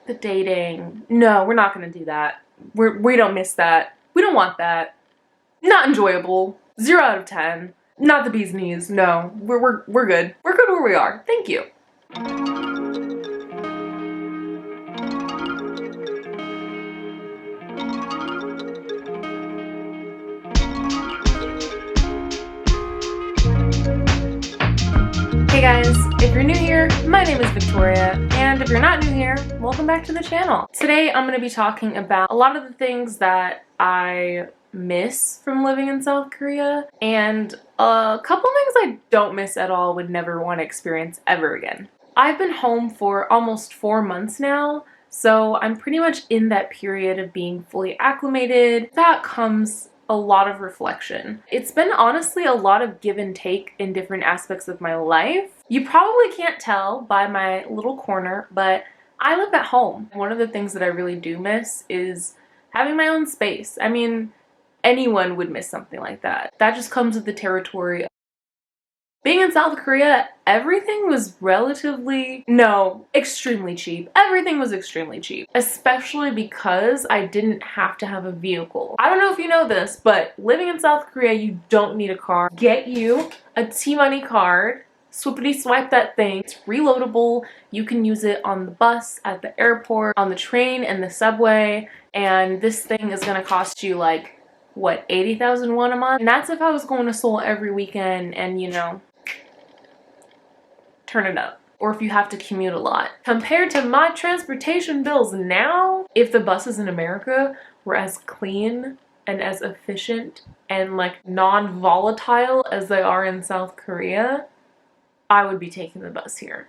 The dating. No, we're not gonna do that. We don't miss that. We don't want that. Not enjoyable. 0 out of 10. Not the bee's knees. No, we're good. We're good where we are. Thank you. Hey guys, if you're new here, my name is Victoria, and if you're not new here, welcome back to the channel. Today I'm going to be talking about a lot of the things that I miss from living in South Korea, and a couple things I don't miss at all, would never want to experience ever again. I've been home for almost 4 months now, so I'm pretty much in that period of being fully acclimated. That comes a lot of reflection. It's been honestly a lot of give and take in different aspects of my life. You probably can't tell by my little corner, but I live at home. One of the things that I really do miss is having my own space. I mean, anyone would miss something like that. That just comes with the territory. Being in South Korea, everything was extremely cheap. Everything was extremely cheap, especially because I didn't have to have a vehicle. I don't know if you know this, but living in South Korea, you don't need a car. Get you a T-Money card, swoopity swipe that thing. It's reloadable. You can use it on the bus, at the airport, on the train, and the subway, and this thing is gonna cost you like, what, 80,000 won a month? And that's if I was going to Seoul every weekend and, you know, turn it up. Or if you have to commute a lot. Compared to my transportation bills now, if the buses in America were as clean and as efficient and like non-volatile as they are in South Korea, I would be taking the bus here.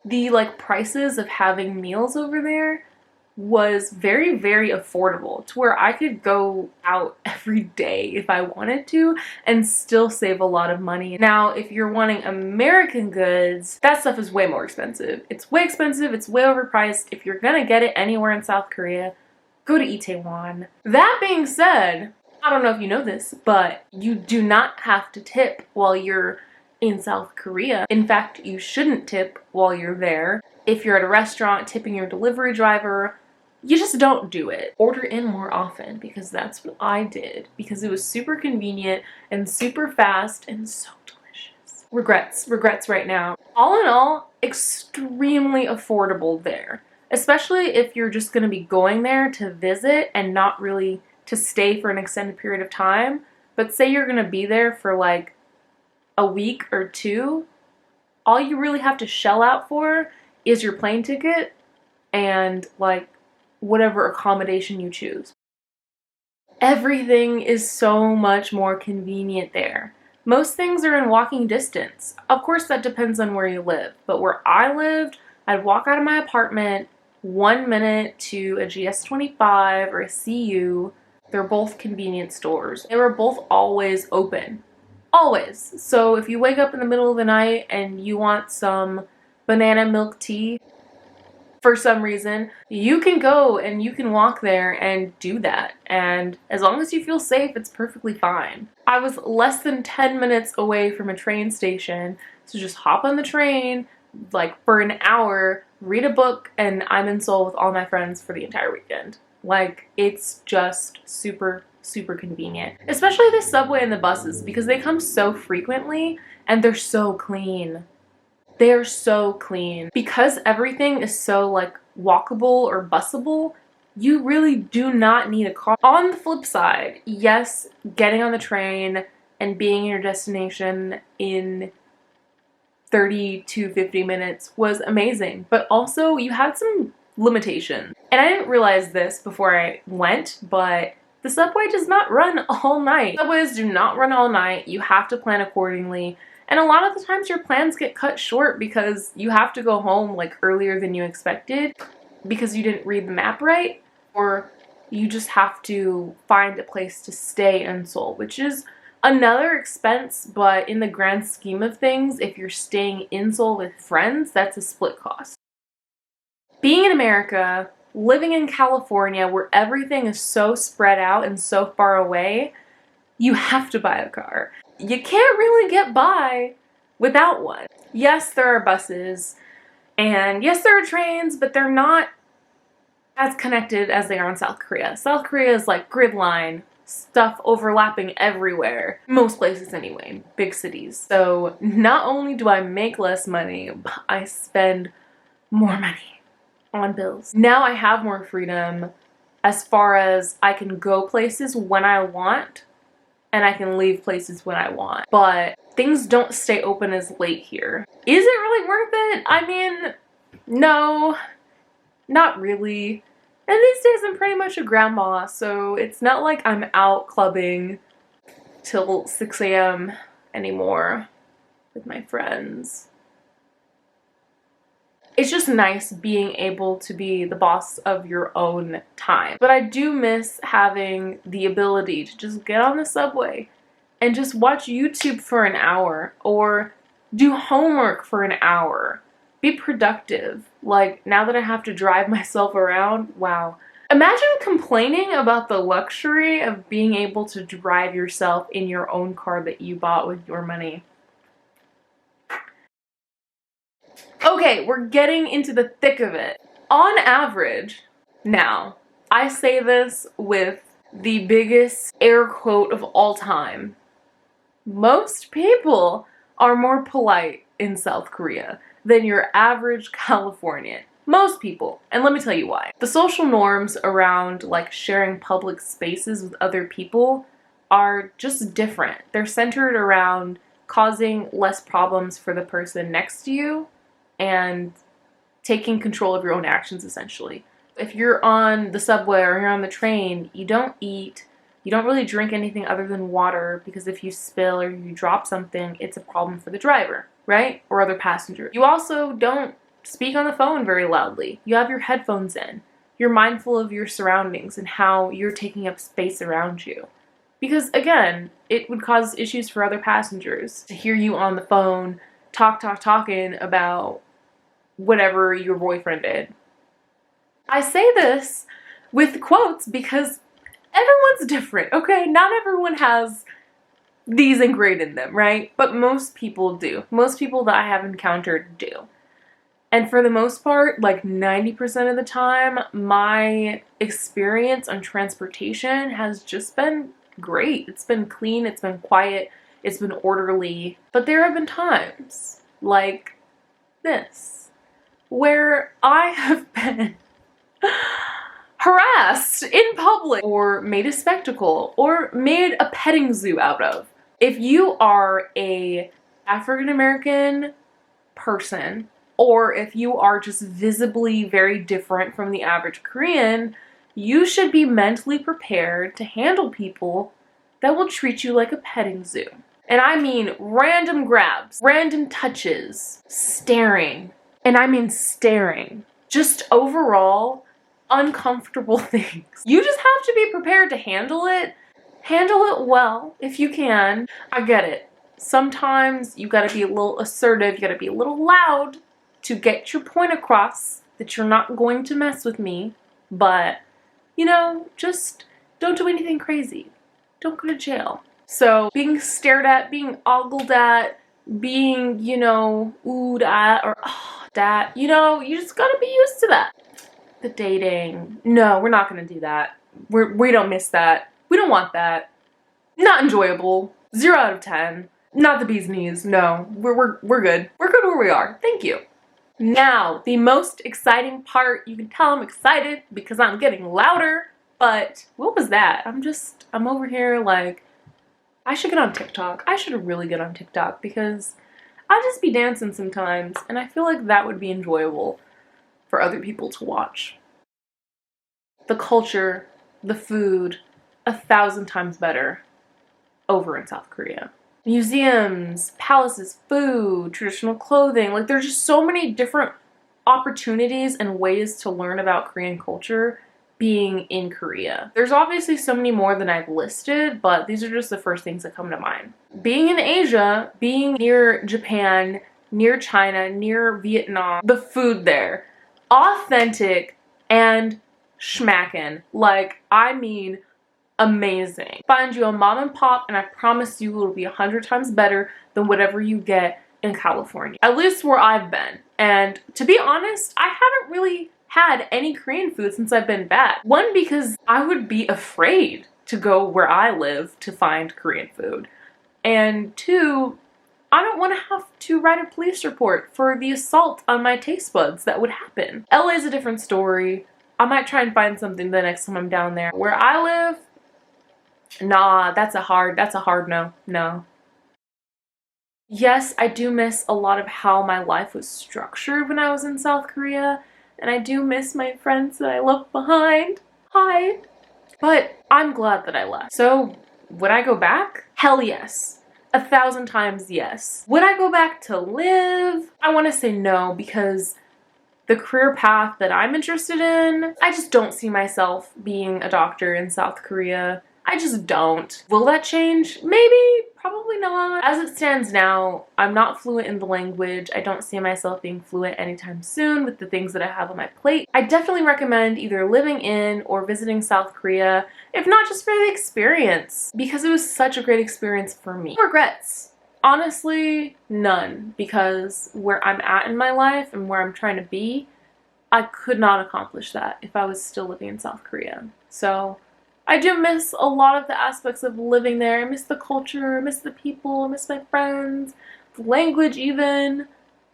The like prices of having meals over there was very, very affordable to where I could go out every day if I wanted to and still save a lot of money. Now, if you're wanting American goods, that stuff is way more expensive. It's way expensive, it's way overpriced. If you're gonna get it anywhere in South Korea, go to Itaewon. That being said, I don't know if you know this, but you do not have to tip while you're in South Korea. In fact, you shouldn't tip while you're there. If you're at a restaurant tipping your delivery driver, you just don't do it. Order in more often, because that's what I did, because it was super convenient and super fast and so delicious. Regrets right now. All in all, extremely affordable there, especially if you're just gonna be going there to visit and not really to stay for an extended period of time. But say you're gonna be there for like a week or two, all you really have to shell out for is your plane ticket and like whatever accommodation you choose. Everything is so much more convenient there. Most things are in walking distance. Of course, that depends on where you live, but where I lived, I'd walk out of my apartment 1 minute to a GS25 or a CU. They're both convenience stores. They were both always open. Always. So if you wake up in the middle of the night and you want some banana milk tea, for some reason, you can go and you can walk there and do that. And as long as you feel safe, it's perfectly fine. I was less than 10 minutes away from a train station, so just hop on the train, like for an hour, read a book, and I'm in Seoul with all my friends for the entire weekend. Like, it's just super, super convenient. Especially the subway and the buses, because they come so frequently and they're so clean. They're so clean. Because everything is so like walkable or busable, you really do not need a car. On the flip side, yes, getting on the train and being in your destination in 30 to 50 minutes was amazing, but also you had some limitations. And I didn't realize this before I went, but the subway does not run all night. Subways do not run all night. You have to plan accordingly. And a lot of the times your plans get cut short because you have to go home like earlier than you expected because you didn't read the map right, or you just have to find a place to stay in Seoul, which is another expense, but in the grand scheme of things, if you're staying in Seoul with friends, that's a split cost. Being in America, living in California, where everything is so spread out and so far away, you have to buy a car. You can't really get by without one. Yes, there are buses. And yes, there are trains, but they're not as connected as they are in South Korea. South Korea is like grid line, stuff overlapping everywhere. Most places anyway, big cities. So not only do I make less money, but I spend more money on bills. Now I have more freedom as far as I can go places when I want and I can leave places when I want. But things don't stay open as late here. Is it really worth it? I mean, no, not really. And these days I'm pretty much a grandma, so it's not like I'm out clubbing till 6 a.m. anymore with my friends. It's just nice being able to be the boss of your own time. But I do miss having the ability to just get on the subway and just watch YouTube for an hour or do homework for an hour. Be productive. Like, now that I have to drive myself around, wow. Imagine complaining about the luxury of being able to drive yourself in your own car that you bought with your money. Okay, we're getting into the thick of it. On average, now, I say this with the biggest air quote of all time. Most people are more polite in South Korea than your average Californian. Most people. And let me tell you why. The social norms around like sharing public spaces with other people are just different. They're centered around causing less problems for the person next to you and taking control of your own actions, essentially. If you're on the subway or you're on the train, you don't eat, you don't really drink anything other than water, because if you spill or you drop something, it's a problem for the driver, right? Or other passengers. You also don't speak on the phone very loudly. You have your headphones in. You're mindful of your surroundings and how you're taking up space around you. Because again, it would cause issues for other passengers to hear you on the phone talking about whatever your boyfriend did. I say this with quotes because everyone's different, okay? Not everyone has these ingrained in them, right? But most people do. Most people that I have encountered do. And for the most part, like 90% of the time, my experience on transportation has just been great. It's been clean, it's been quiet, it's been orderly. But there have been times, like this, where I have been harassed in public or made a spectacle or made a petting zoo out of. If you are a African American person, or if you are just visibly very different from the average Korean, you should be mentally prepared to handle people that will treat you like a petting zoo. And I mean random grabs, random touches, staring, and I mean staring. Just overall uncomfortable things. You just have to be prepared to handle it. Handle it well if you can. I get it. Sometimes you gotta be a little assertive, you gotta be a little loud to get your point across that you're not going to mess with me, but, you know, just don't do anything crazy. Don't go to jail. So being stared at, being ogled at, being, you know, oohed at, or that, you know, you just gotta be used to that. The dating. No, we're not gonna do that. We don't miss that. We don't want that. Not enjoyable. 0 out of 10. Not the bee's knees. No, we're good. We're good where we are. Thank you. Now, the most exciting part. You can tell I'm excited because I'm getting louder, but what was that? I'm over here like, I should get on TikTok. I should really get on TikTok because I just be dancing sometimes and I feel like that would be enjoyable for other people to watch. The culture, the food, 1,000 times better over in South Korea. Museums, palaces, food, traditional clothing, like there's just so many different opportunities and ways to learn about Korean culture being in Korea. There's obviously so many more than I've listed, but these are just the first things that come to mind. Being in Asia, being near Japan, near China, near Vietnam, the food there, authentic and schmackin'. Like, I mean, amazing. Find you a mom and pop and I promise you it'll be 100 times better than whatever you get in California, at least where I've been. And to be honest, I haven't really had any Korean food since I've been back. One, because I would be afraid to go where I live to find Korean food. And two, I don't want to have to write a police report for the assault on my taste buds that would happen. LA is a different story. I might try and find something the next time I'm down there. Where I live, nah, that's a hard no. No. Yes, I do miss a lot of how my life was structured when I was in South Korea, and I do miss my friends that I left behind. Hi. But I'm glad that I left. So, would I go back? Hell yes. 1,000 times yes. Would I go back to live? I want to say no, because the career path that I'm interested in, I just don't see myself being a doctor in South Korea. I just don't. Will that change? Maybe, probably not. As it stands now, I'm not fluent in the language. I don't see myself being fluent anytime soon with the things that I have on my plate. I definitely recommend either living in or visiting South Korea, if not just for the experience, because it was such a great experience for me. Regrets? Honestly, none, because where I'm at in my life and where I'm trying to be, I could not accomplish that if I was still living in South Korea. So I do miss a lot of the aspects of living there. I miss the culture, I miss the people, I miss my friends, the language even,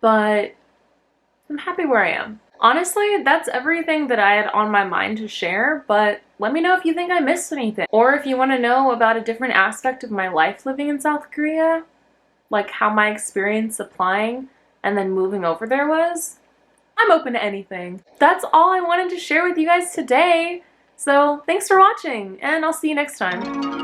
but I'm happy where I am. Honestly, that's everything that I had on my mind to share, but let me know if you think I missed anything. Or if you want to know about a different aspect of my life living in South Korea, like how my experience applying and then moving over there was. I'm open to anything. That's all I wanted to share with you guys today. So thanks for watching, and I'll see you next time.